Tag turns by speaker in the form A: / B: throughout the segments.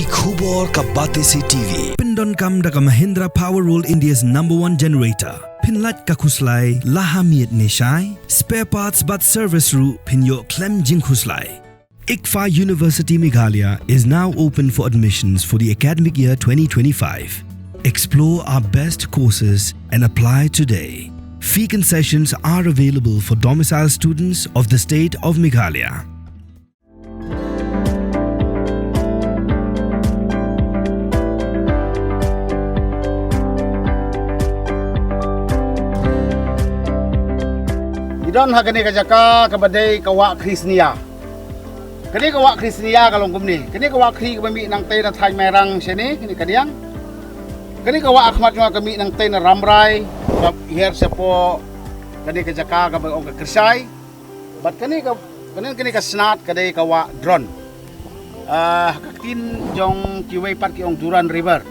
A: Ki khubor ka bate si TV. Pindon kam da ka Mahindra Powerroll India's #1 generator. Pinlat ka khuslai lahamiet nishai. Spare parts but service ru pinyo klem jing khuslai. ICFA University Meghalaya is now open for admissions for the academic year 2025. Explore our best courses and apply today. Fee concessions are available for domicile students of the state of Meghalaya.
B: Idon hagani ka jaka kabadai kawa Krisnia. Kani kawa Krisnia kalong kumni. Kani kawa kri kami nang tay na thai merang sini kini kadiang. Kani kawa akmat nga kami nang tay na ramrai hier sa po kani ka jaka kabay ong kersai. But kani ka snat kadai kawa drone. Hakatin jong kiway pat ki ong Duran River.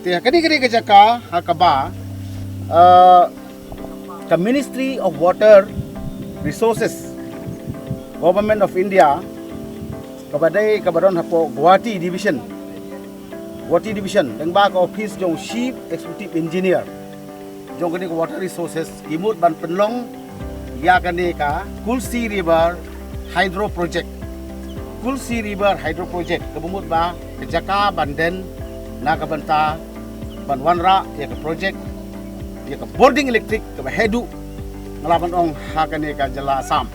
B: Ti kani ka jaka hakaba the Ministry of Water Resources, Government of India, kabadai kabaron hapo Guwahati Division, deng ba ka office jong Chief Executive Engineer, jong kani ka Water Resources, imut ban penlong, ya kani ka Kulsi River Hydro Project, kabumut ba kejaka banden na kabanta banwanra ya ka project. Ya ka boarding electric ka hedu ngalaban ong hakane ka jala Assam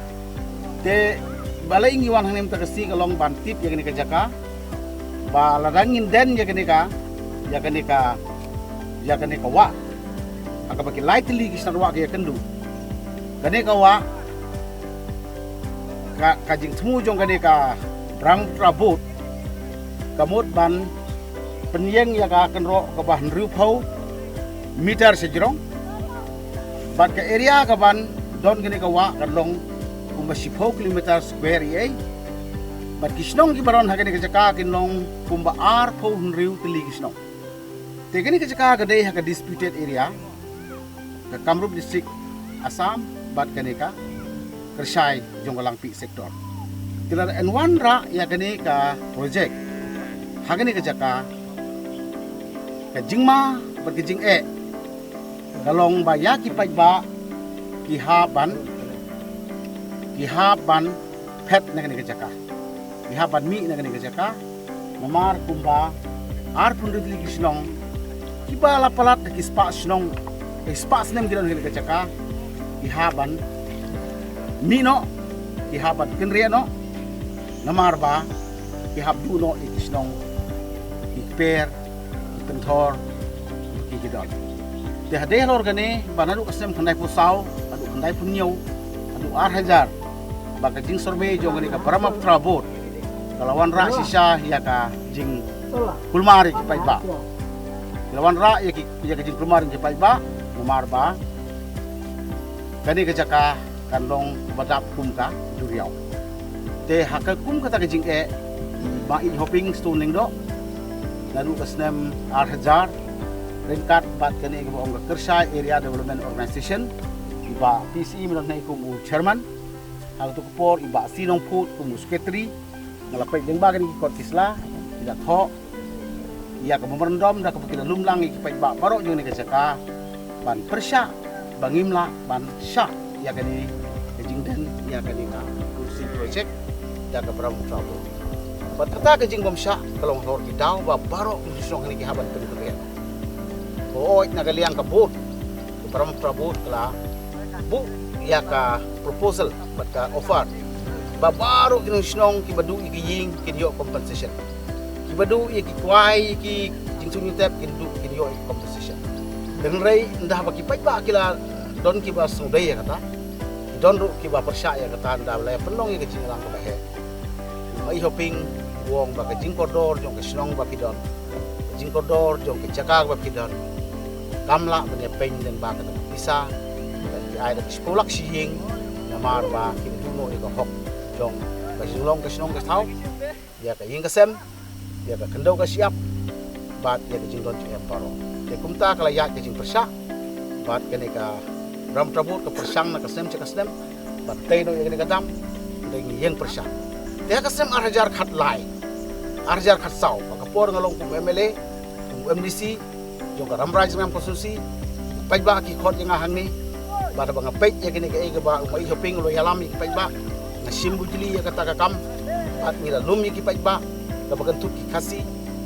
B: te balai ngiwan hanem ta kasi kalong bantip ya kani ka jaka ba ladangin den ya kani ka wa aka baki lightly kisna wa ka kendu kani ka wa ka jing temu jong kani ka brang trabut kamut ban penyeng ya ka kenro ka bah nriu phau meter sejrong bat ke area kaban don gini kawa kalong kumba 10 kilometer square ye bat kisnong gibaron hagani kajaka kinong kumba ar po hunriu tili kisnong te gani kajaka kadai haka disputed area ka Kamrup district Assam bat gani ka Kersai jonggalang pi sektor tilar N1 ra ya gani ka project hagani kajaka ka jingma bat jing kalong baya kipai ba kihaban pet nagani kajaka kihaban mi nagani kajaka mamar kumba ar punduli kisnong kiba lapalat ki spa snong spa snem gidan nagani kajaka kihaban mi no kihaban kenria no namar ba kihabdu no ikisnong ikper penthor kikidan te hadeh lor gane banadu kasem khandai pusau adu khandai punyo adu 8,000 baga jing survey jong gane ka Brahmaputra boat kalawan ra sisa ya ka jing kulmari ki paiba kalawan ra ya ka jing kulmari ki paiba nomar ba gane ka jaka kanlong badap kumka duriau te hakka kumka ta ka jing ba in hopping stoning do lalu kasem 8,000 ringkat bat kani ke bawang Kersai Area Development Organization iba PCE menon nai kum chairman hal tu kupor iba sinong put kum secretary ngalapai deng ba kani kot kisla tidak tho ia ke memerdom dah ke pikir lumlang iki pai ba barok jong ni ke saka ban persya bangimla ban sya ia kani kejing den ia kani ka kursi project dah ke Brahmaputra bat kata kejing bom sya kalau hor kidau ba barok song ni ke haban penukir Oit nagaliang ka boat para mapabot kala bu ya ka proposal bat ka offer babaro kinong sinong kibadu ikiying kinyo compensation kibadu ikikwai iki jingsun tap kinyo compensation dengan ray ndah baki pai ba kila don kiba sudai ya kata don ru kiba persya ya kata ndah lay penong ya kejingang ka bahe mai hoping wong ba kejing kodor jong kesinong ba pidon kejing kodor jong kejaka ba pidon kamla punya pen dan bakat bisa ada sekolah sihing namar ba kinduno iko hok jong kasilong ka tau ya ka ying kasem ya ka kendau ka siap bat ya ka jingdon ya paro te kumta kala ya ka jing persya bat kene ka ram trabut ka persang na kasem bat tay no ya ka dam ding yeng persya te kasem 8,000 khat lai arjar khatsau kapor ngalong kum MLA kum MDC jong ramraj ngam konstitusi pajba ki khot yang hang ni bada bang pej ya kini ke ega ba umai shopping lo yalam ki pajba na simbu jili ya kata kam at mira lumi ki pajba da bagan tup ki khasi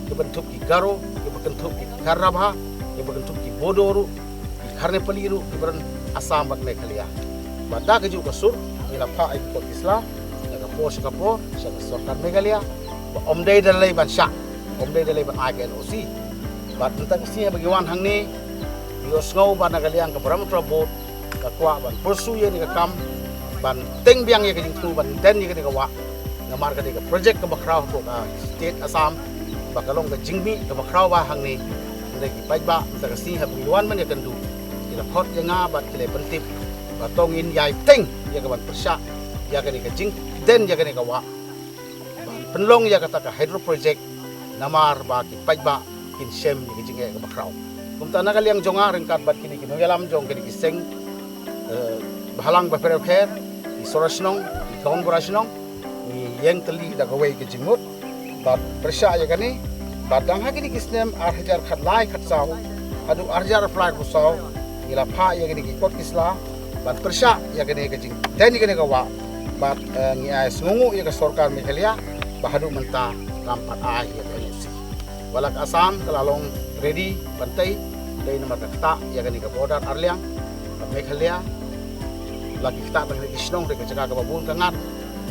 B: ke bentuk ki garo ke bentuk ki karabha ke bentuk ki bodoru ki kharne paliru ke beran asam bat Meghalaya bada ke ju kasur ila pha ai kot isla daga pos kapo sa sarkar Meghalaya omdai dalai ban sha omdai dalai ban INOC bat tentang siya bagiwan hang ni bios ngau ban Nagaliang ka param trabot ka kwa ban persu ye ni ka kam ban teng biang ye ka jingtu ban den ye ka wa ngamar ka ka project ka bakraw ko ka state Assam bakalong ka jingmi ka bakraw ba hang ni ndai ki pajba tentang siya bagiwan man ye kandu ila khot ye nga bat kile pentip batong in yai teng ye ka ban persya ya ka ni ka jing den ye ka ni ka wa penlong ya kata ka hydro project namar ba ki pajba kin sem ni jinge ka bakraw kumta Nagaliang jonga rengkat bat kini kino yalam jong kini kiseng bahalang ba per di sorasnong di kaun borasnong ni yang teli da gawai ke jingmut bat persya ya kani badang ha kini kisnem arjar khat lai khat saw adu arjar fly ku saw ila pha ya kini ki kot kisla bat persya ya kini ke jing den kini ka wa bat ngi ai sungu ya ka sarkar Meghalaya bahadu menta rampat ai ya INOC walak Assam kalalong ready bantai dari nama kata ya kan ke border Arliang Meghalaya lagi kita tang kisnong de jaga ka babul kangat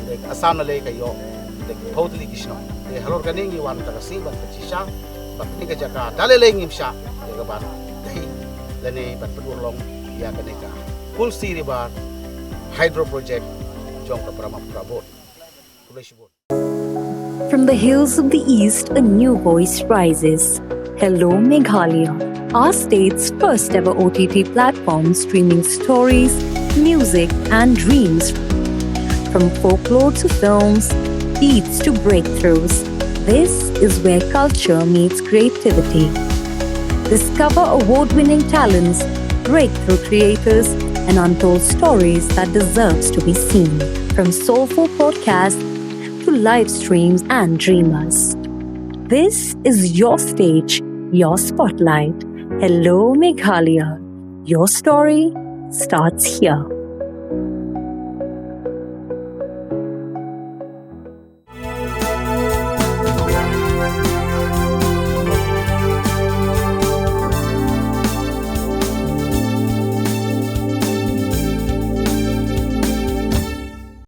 B: de Assam na lay kayo de totally kisnong de halor kaning iwan ta kasi ban kacisa bakni ka jaga daleleng imsha de ka ban dai lani ban pedulong ya kan ka full river hydro project jong ka prama prabot tulishbot.
C: From the hills of the east, a new voice rises. Hello Meghalaya, our state's first ever OTT platform streaming stories, music and dreams. From folklore to films, beats to breakthroughs, this is where culture meets creativity. Discover award-winning talents, breakthrough creators, and untold stories that deserves to be seen. From soulful podcasts to live streams and dreamers. This is your stage, your spotlight. Hello Meghalaya. Your story starts here.